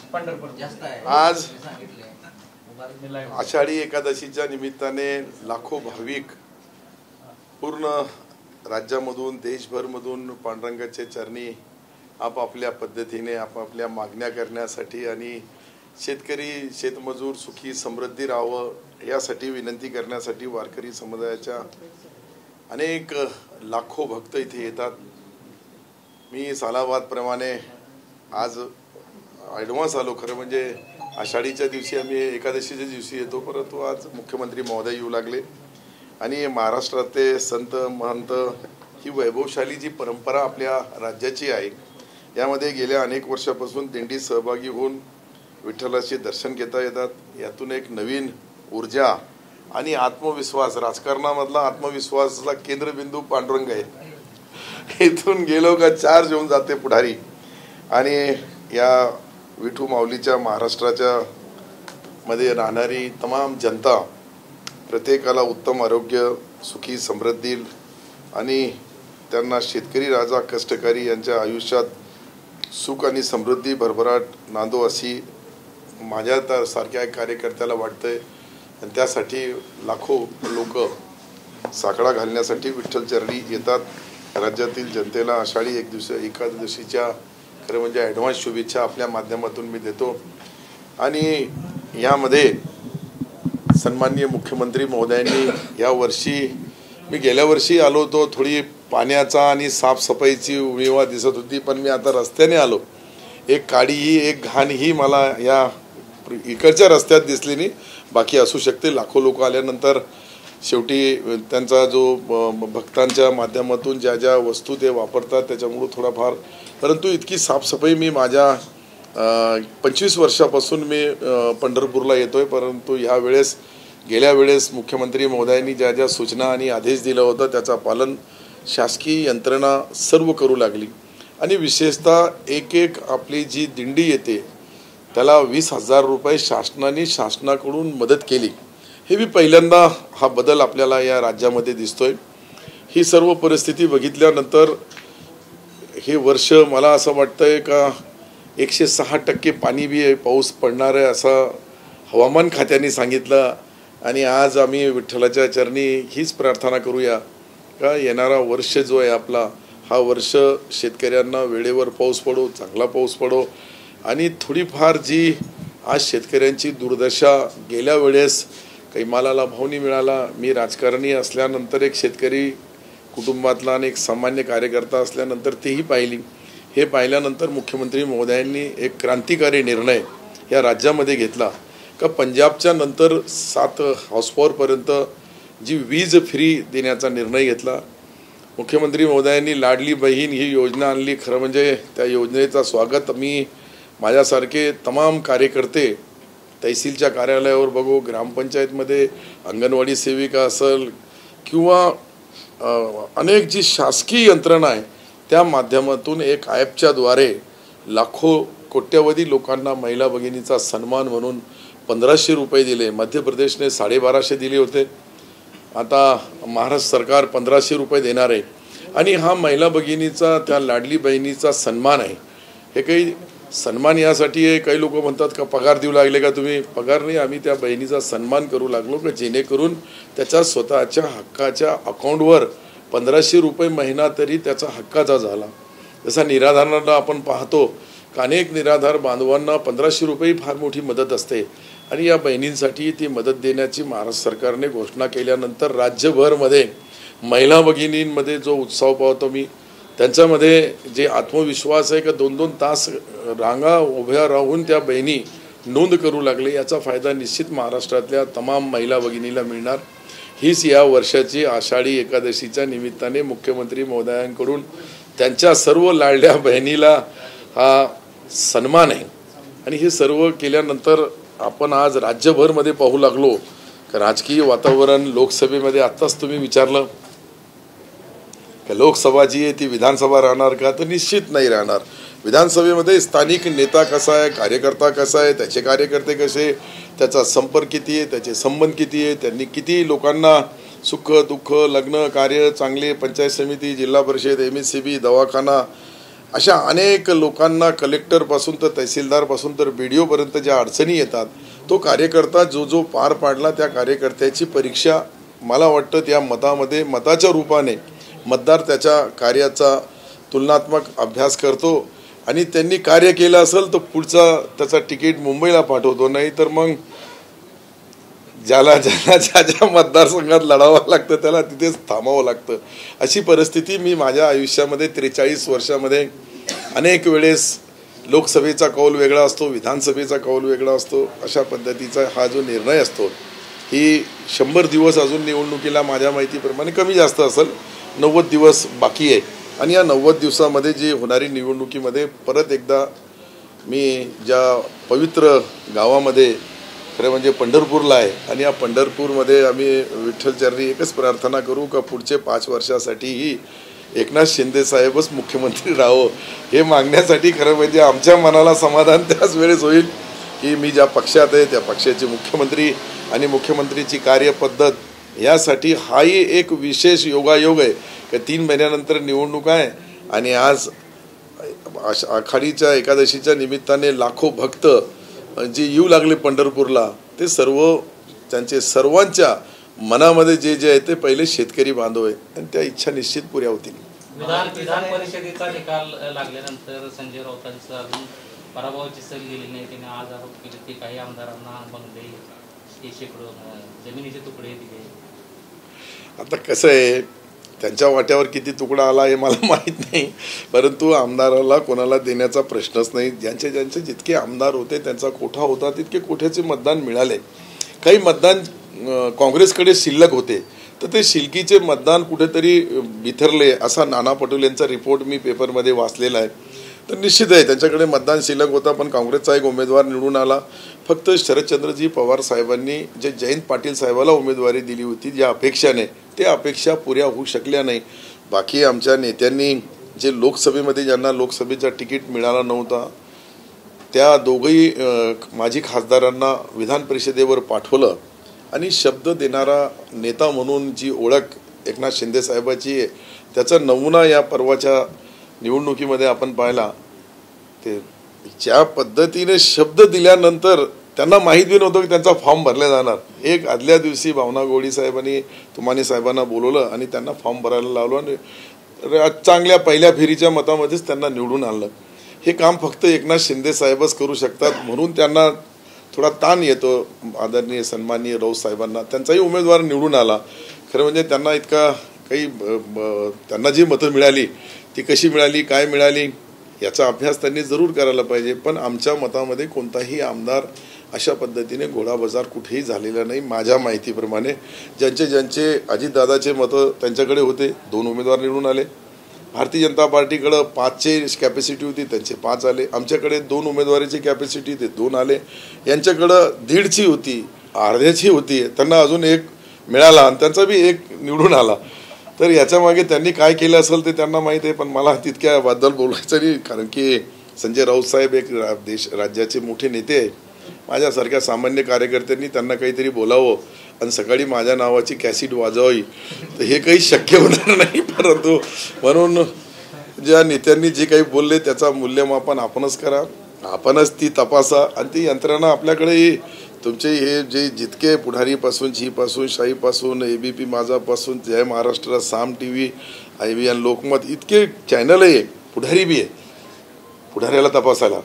आज आषाढी एकादशीच्या निमित्ताने लाखो भाविक पूर्ण राज्यामधून देशभरमधून पांडुरंगाच्या चरणी आपापल्या पद्धतीने आपापल्या मागण्या करण्यासाठी आणि शेतकरी शेतमजूर सुखी समृद्धी राहावं यासाठी विनंती करण्यासाठी वारकरी समुदायाच्या अनेक लाखो भक्त इथे येतात। मी सालाबादप्रमाणे आज ॲडव्हान्स आलो। खरं म्हणजे आषाढीच्या दिवशी आम्ही एकादशीच्या दिवशी येतो, परंतु आज मुख्यमंत्री महोदय येऊ लागले आणि महाराष्ट्रातले संत महंत ही वैभवशाली जी परंपरा आपल्या राज्याची आहे यामध्ये गेल्या अनेक वर्षापासून दिंडी सहभागी होऊन विठ्ठलाचे दर्शन घेता येतात। यातून एक नवीन ऊर्जा आणि आत्मविश्वास, राजकारणामधला आत्मविश्वासाचा केंद्रबिंदू पांडुरंग आहे। इथून गेलो का चार्ज होऊन जाते पुढारी आणि या विठू माऊलीच्या महाराष्ट्राच्या मध्ये राहणारी तमाम जनता प्रत्येकाला उत्तम आरोग्य, सुखी समृद्धी आणि त्यांना शेतकरी राजा कष्टकरी यांच्या आयुष्यात सुख आणि समृद्धी भरभराट नांदो अशी माझ्या सारख्या कार्यकर्त्याला वाटतंय। आणि त्यासाठी लाखो लोक साकडा घालण्यासाठी विठ्ठल चरणी येतात। राज्यातील जनतेला आषाढी एकादशीच्या खरं म्हणजे ॲडव्हान्स शुभेच्छा आपल्या माध्यमातून मी देतो। आणि यामध्ये सन्माननीय मुख्यमंत्री महोदयांनी या वर्षी, मी गेल्या वर्षी आलो होतो, थोडी पाण्याचा आणि साफसफाईची उणीवा दिसत होती, पण मी आता रस्त्याने आलो, एक काडीही एक घाणही मला या इकडच्या रस्त्यात दिसली नाही। बाकी असू शकते, लाखो लोक आल्यानंतर शेवटी त्यांचा जो भक्तांच्या माध्यमातून ज्या ज्या वस्तू ते वापरतात त्याच्यामुळे थोडाफार, परंतु इतकी साफसफाई मी माझ्या 25 वर्षापासून मी पंढरपूरला येतोय, परंतु यावेळेस गेल्या वेळेस मुख्यमंत्री महोदयांनी ज्या ज्या सूचना आणि आदेश दिला होता त्याचा पालन शासकीय यंत्रणा सर्व करू लागली। आणि विशेषतः एक आपली जी दिंडी येते त्याला 20,000 रुपये शासनाकडून मदत केली। हे मी पहिल्यांदा हा बदल आपल्याला या राज्यामध्ये दिसतोय। ही सर्व परिस्थिती बघितल्यानंतर हे वर्ष मला असं वाटतंय का 106% पाणी बी पाऊस पडणार आहे असं हवामान खात्याने सांगितलं। आणि आज आम्ही विठ्ठलाच्या चरणी हीच प्रार्थना करूया का येणारा वर्ष जो आहे आपला, हा वर्ष शेतकऱ्यांना वेळेवर पाऊस पडो, चांगला पाऊस पडो। आणि थोडीफार जी आज शेतकऱ्यांची दुर्दशा, गेल्या वेळेस काही मालाला भाव नाही मिळाला, मी राजकारणी असल्यानंतर एक शेतकरी कुटुंबातला आणि एक सामान्य कार्यकर्ता असल्यानंतर तेही पाहिली। हे पाहिल्यानंतर मुख्यमंत्री महोदयांनी एक क्रांतिकारी निर्णय या राज्यामध्ये घेतला का पंजाबच्या नंतर 7 हॉर्सपॉवरपर्यंत जी वीज फ्री देण्याचा निर्णय घेतला। मुख्यमंत्री महोदयांनी लाडली बहीण ही योजना आणली। खरं म्हणजे त्या योजनेचा स्वागत मी, माझ्यासारखे तमाम कार्यकर्ते तहसीलच्या कार्यालयावर बघू, ग्रामपंचायतमध्ये अंगणवाडी सेविका असेल किंवा अनेक जी शासकीय यंत्रणा आहे त्या माध्यमातून एक ॲपच्या द्वारे लाखो कोट्यवधी लोकांना महिला भगिनीचा सन्मान म्हणून 1500 रुपये दिले। मध्य प्रदेशने 1250 दिले होते, आता महाराष्ट्र सरकार 1500 रुपये देणार आहे। आणि हा महिला भगिनीचा, त्या लाडली बहिणीचा सन्मान आहे। हे काही सन्मान यासाठी आहे, काही लोक म्हणतात का पगार देऊ लागले का तुम्ही? पगार नाही, आम्ही त्या बहिणीचा सन्मान करू लागलो का जेणेकरून त्याच्या स्वतःच्या हक्काच्या अकाउंटवर 1500 रुपये महिना तरी त्याचा हक्काचा झाला। जसा निराधारांना आपण पाहतो का अनेक निराधार बांधवांना 1500 रुपये फार मोठी मदत असते। आणि या बहिणींसाठी ती मदत देण्याची महाराष्ट्र सरकारने घोषणा केल्यानंतर राज्यभरमध्ये महिला भगिनींमध्ये जो उत्साह पाहतो मी, त्यांच्यामध्ये जे आत्मविश्वास आहे का 2-2 तास रांगा उभ्या राहून त्या बहिणी नोंद करू लागले, याचा फायदा निश्चित महाराष्ट्रातल्या तमाम महिला भगिनीला मिळणार। हीच या वर्षाची आषाढी एकादशीच्या निमित्ताने मुख्यमंत्री महोदयांकडून त्यांच्या सर्व लाडल्या बहिणीला हा सन्मान आहे। आणि हे सर्व केल्यानंतर आपण आज राज्यभरमध्ये पाहू लागलो का राजकीय वातावरण लोकसभेमध्ये, आत्ताच तुम्ही विचारलं का लोकसभा जी आहे ती विधानसभा राहणार का, तर निश्चित नाही राहणार। विधानसभेमध्ये स्थानिक नेता कसा आहे, कार्यकर्ता कसा आहे, त्याचे कार्यकर्ते कसे, त्याचा संपर्क किती आहे, त्याचे संबंध किती आहे, त्यांनी किती लोकांना सुख दुःख लग्न कार्य चांगले पंचायत समिती जिल्हा परिषद MSCB दवाखाना अशा अनेक लोकांना कलेक्टरपासून तर तहसीलदारपासून तर BDOपर्यंत ज्या अडचणी येतात, तो कार्यकर्ता जो पार पाडला त्या कार्यकर्त्याची परीक्षा मला वाटतं त्या मताच्या रूपाने मतदार त्याच्या कार्याचा तुलनात्मक अभ्यास करतो आणि त्यांनी कार्य केलं असेल तर पुढचा त्याचा तिकीट मुंबईला पाठवतो, नाही तर मग ज्या मतदारसंघात लढावं लागतं त्याला तिथेच थांबावं लागतं. अशी परिस्थिती मी माझ्या आयुष्यामध्ये 43 वर्षामध्ये अनेक वेळेस लोकसभेचा कौल वेगळा असतो, विधानसभेचा कौल वेगळा असतो. अशा पद्धतीचा हा जो निर्णय असतो, ही 100 दिवस अजून निवडणुकीला माझ्या माहितीप्रमाणे कमी जास्त असेल, 90 दिवस बाकी आहे. आणि या 90 दिवसामध्ये जी होणारी निवडणुकीमध्ये परत एकदा मी ज्या पवित्र गावामध्ये खरं म्हणजे पंढरपूरला आहे आणि या पंढरपूरमध्ये आम्ही विठ्ठलचरणी एकच प्रार्थना करू का पुढचे 5 वर्षासाठीही एकनाथ शिंदे साहेबच मुख्यमंत्री राहो, हे मागण्यासाठी खरं म्हणजे आमच्या मनाला समाधान त्याच वेळेस होईल की मी ज्या पक्षात आहे त्या पक्षाचे मुख्यमंत्री आणि मुख्यमंत्रीची कार्यपद्धत यासाठी हाही एक विशेष योगायोग आहे की 3 महिन्यानंतर निवडणूक आहे आणि आज आषाढीच्या एकादशीच्या निमित्ताने लाखो भक्त जे येऊ लागले पंढरपूरला, ते त्यांचे सर्वांच्या मनामध्ये जे आहे ते पहिले शेतकरी बांधव आहे आणि त्या इच्छा निश्चित पुऱ्या होतील. विधान परिषदेचा निकाल लागल्यानंतर संजय राऊतांचं अजून पराभवाची सर गेली नाही. त्याने आज आरोप केले की काही आमदारांना बंगले, शेकडो जमिनीचे तुकडे दिले. आता कसं आहे, त्यांच्या वाट्यावर किती तुकडा आला हे मला माहीत नाही, परंतु आमदाराला कोणाला देण्याचा प्रश्नच नाही. ज्यांचे जितके आमदार होते त्यांचा कोठा होता तितके कोठ्याचे मतदान मिळाले. काही मतदान काँग्रेसकडे शिल्लक होते तर ते शिल्कीचे मतदान कुठेतरी बिथरले असा नाना पटोले यांचा रिपोर्ट मी पेपरमध्ये वाचलेला आहे. तर निश्चित आहे त्यांच्याकडे मतदान शिल्लक होता, पण काँग्रेसचा एक उमेदवार निवडून आला. फक्त शरदचंद्रजी पवार साहेबांनी जे जयंत पाटील साहेबाला उमेदवारी दिली होती ज्या अपेक्षाने, त्या अपेक्षा पुऱ्या होऊ शकल्या नाही. बाकी आमच्या नेत्यांनी जे लोकसभेमध्ये ज्यांना लोकसभेचा तिकीट मिळाला नव्हता त्या दोघंही माजी खासदारांना विधान परिषदेवर पाठवलं आणि शब्द देणारा नेता म्हणून जी ओळख एकनाथ शिंदे साहेबाची आहे त्याचा नमुना या परवाच्या निवडणुकीमध्ये आपण पाहिला. ते ज्या पद्धतीने शब्द दिल्यानंतर त्यांना माहीत बी नव्हतं की त्यांचा फॉर्म भरला जाणार. एक आदल्या दिवशी भावना गवळी साहेबांनी तुमाने साहेबांना बोलवलं आणि त्यांना फॉर्म भरायला लावलं आणि चांगल्या पहिल्या फेरीच्या मतामध्येच त्यांना निवडून आणलं. हे काम फक्त एकनाथ शिंदे साहेबच करू शकतात, म्हणून त्यांना थोडा ताण येतो. आदरणीय सन्माननीय राऊत साहेबांना त्यांचाही उमेदवार निवडून आला. खरं म्हणजे त्यांना इतका काही त्यांना जी मतं मिळाली ती कशी मिळाली, काय मिळाली याचा अभ्यास त्यांनी जरूर करायला पाहिजे. पण आमच्या मतामध्ये कोणताही आमदार अशा पद्धतीने घोडाबाजार कुठेही झालेला नाही. माझ्या माहितीप्रमाणे ज्यांचे अजितदादाचे मतं त्यांच्याकडे होते 2 उमेदवार निवडून आले. भारतीय जनता पार्टीकडं 5ची कॅपॅसिटी होती, त्यांचे 5 आले. आमच्याकडे 2 उमेदवारीची कॅपॅसिटी ते 2 आले. यांच्याकडं 1.5ची होती, अर्ध्याची होती, त्यांना अजून 1 मिळाला आणि त्यांचा बी 1 निवडून आला. तर याच्या मागे त्यांनी काय केलं असेल ते त्यांना माहीत आहे, पण मला तितक्याबद्दल बोलायचं नाही. कारण की संजय राऊत साहेब एक राज्याचे मोठे नेते आहे. माझ्यासारख्या सामान्य कार्यकर्त्यांनी त्यांना काहीतरी बोलावं आणि सकाळी माझ्या नावाची कॅसेट वाजवावी तर हे काही शक्य होणार नाही. परंतु म्हणून ज्या नेत्यांनी जे काही बोलले त्याचा मूल्यमापन आपणच करा, आपणच ती तपासा आणि ती यंत्रणा आपल्याकडे. तुमचे हे जे जितके पुढारीपासून झीपासून शाहीपासून ABP माझापासून जय महाराष्ट्र, साम TV, IVN लोकमत इतके चॅनल आहे, पुढारी बी आहे. पुढाऱ्याला तपासायला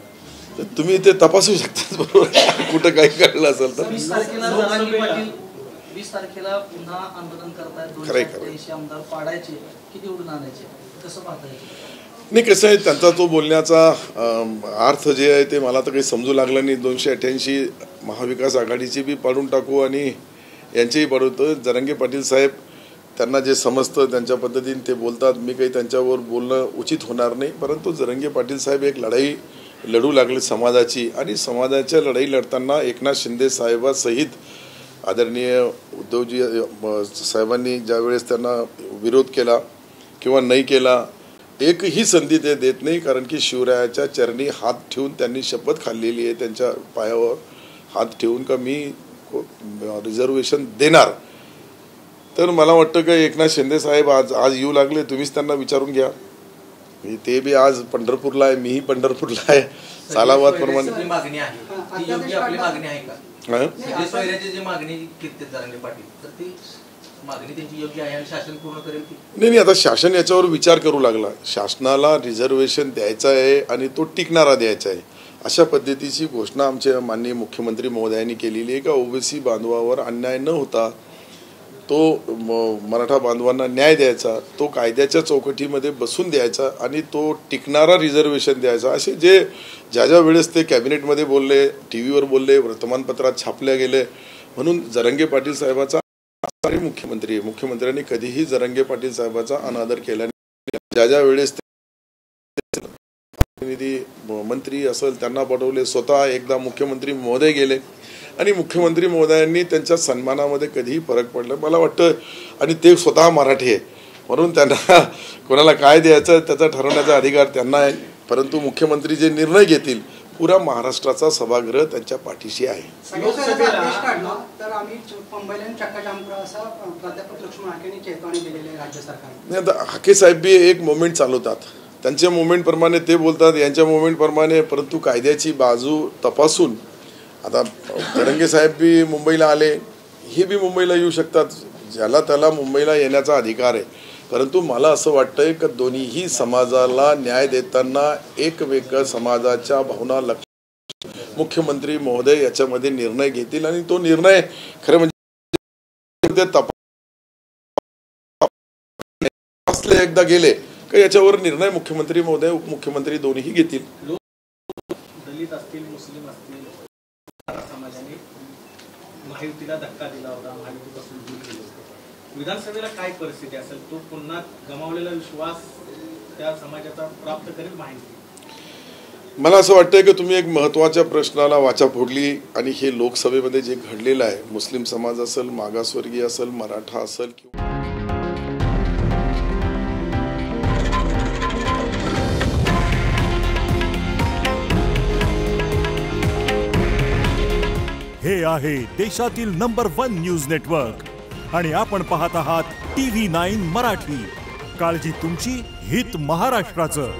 तर तुम्ही ते तपासू शकता बरोबर कुठं काही कळलं असेल तर. 20 तारखेला पुन्हा आंदोलन करतायत. 283 आमदार पाडायचे की निवडून आणायचे, कसं पाहतायचे? नाही, कसं आहे त्यांचा तो बोलण्याचा अर्थ जे आहे ते मला तर काही समजू लागलं नाही. 288 महाविकास आघाडीची बी पाडून टाकू आणि यांचेही पाडवतो. जरांगे पाटील साहेब त्यांना जे समजतं त्यांच्या पद्धतीने ते बोलतात. मी काही त्यांच्यावर बोलणं उचित होणार नाही. परंतु जरांगे पाटील साहेब एक लढाई लढू लागले समाजाची आणि समाजाच्या लढाई लढताना एकनाथ शिंदे साहेबासहित आदरणीय उद्धवजी साहेबांनी ज्यावेळेस त्यांना विरोध केला किंवा नाही केला, एकही संधी ते देत नाही. कारण की शिवरायाच्या चरणी हात ठेवून त्यांनी शपथ खाल्लेली आहे, त्यांच्या पायावर हात ठेवून का मी रिझर्वेशन देणार. तर मला वाटतं की एकनाथ शिंदे साहेब आज येऊ लागले. तुम्हीच त्यांना विचारून घ्या ते बी आज पंढरपूरला आहे, मीही पंढरपूरला आहे. सालाबाद प्रमाणे मागणी आहे ती योग्य आपली मागणी आहे का? सगळे सोयऱ्याची जी मागणी कीर्ती जरांगे पाटील, तर ती मागणी त्यांची योग्य आहे आणि शासन पूर्ण करेल की नाही. आता शासन याच्यावर विचार करू लागला. शासनाला रिझर्वेशन द्यायचं आहे आणि तो टिकणारा द्यायचा आहे. अशा पद्धतीची घोषणा आमच्या माननीय मुख्यमंत्री महोदयांनी केलेली आहे का ओबीसी बांधवावर अन्याय न होता तो मराठा बांधवांना न्याय द्यायचा, तो कायद्याच्या चौकटीमध्ये बसून द्यायचा आणि तो टिकणारा रिझर्वेशन द्यायचा. असे जे ज्या वेळेस ते कॅबिनेटमध्ये बोलले, टी व्हीवर बोलले, वर्तमानपत्रात छापले गेले, म्हणून जरांगे पाटील साहेबाचा मुख्यमंत्री आहे. मुख्यमंत्र्यांनी कधीही जरांगे पाटील साहेबाचा अनादर केला नाही. ज्या वेळेस प्रतिनिधी मंत्री असेल त्यांना पाठवले, स्वतः एकदा मुख्यमंत्री महोदय गेले आणि मुख्यमंत्री महोदयांनी त्यांच्या सन्मानामध्ये कधीही फरक पडला मला वाटतं. आणि ते स्वतः मराठी आहे म्हणून त्यांना कोणाला काय द्यायचं त्याचा ठरवण्याचा अधिकार त्यांना आहे. परंतु मुख्यमंत्री जे निर्णय घेतील पुरा महाराष्ट्राचा सभागृह त्यांच्या पाठीशी आहे. तर आम्ही मुंबईला चक्काजाम असा प्राध्यापक लक्ष्मण हाकेंनी चेतावणी दिलेली आहे राज्य सरकारने. नाही, आता हाके साहेब बी एक मोमेंट चालवतात, त्यांच्या मोमेंटप्रमाणे ते बोलतात, यांच्या मोमेंटप्रमाणे. परंतु कायद्याची बाजू तपासून आता जरांगे साहेब बी मुंबईला आले, हे बी मुंबईला येऊ शकतात, ज्याला त्याला मुंबईला येण्याचा अधिकार आहे. परंतु मला असं वाटतंय की दोन्हीही समाजाला न्याय देताना एकमेक समाजाच्या भावना लक्ष मुख्यमंत्री महोदय याच्यामध्ये निर्णय घेतील आणि तो निर्णय खरं म्हणजे तपासले एकदा गेले की याच्यावर निर्णय मुख्यमंत्री महोदय उपमुख्यमंत्री दोन्हीही घेतील. दलित असतील, मुस्लिम असतील, समाजाने महायुतीला धक्का दिला होता, महायुतीपासून दूर केलं होतं. विधानसभेला काय परिस्थिती असेल? तो पुन्हा गमावलेला विश्वास त्या समाजाचा प्राप्त करेल माहिती? मला असं वाटतंय की तुम्ही एक महत्त्वाच्या प्रश्नाला वाचा फोडली आणि हे लोकसभेमध्ये जे घडलेलं आहे, मुस्लिम समाज असेल, मागासवर्गीय असेल, मराठा असेल किंवा हे आहे देशातील नंबर 1 न्यूज नेटवर्क आणि आपण पाहत आहात TV9 मराठी. काळजी तुमची, हित महाराष्ट्राचं.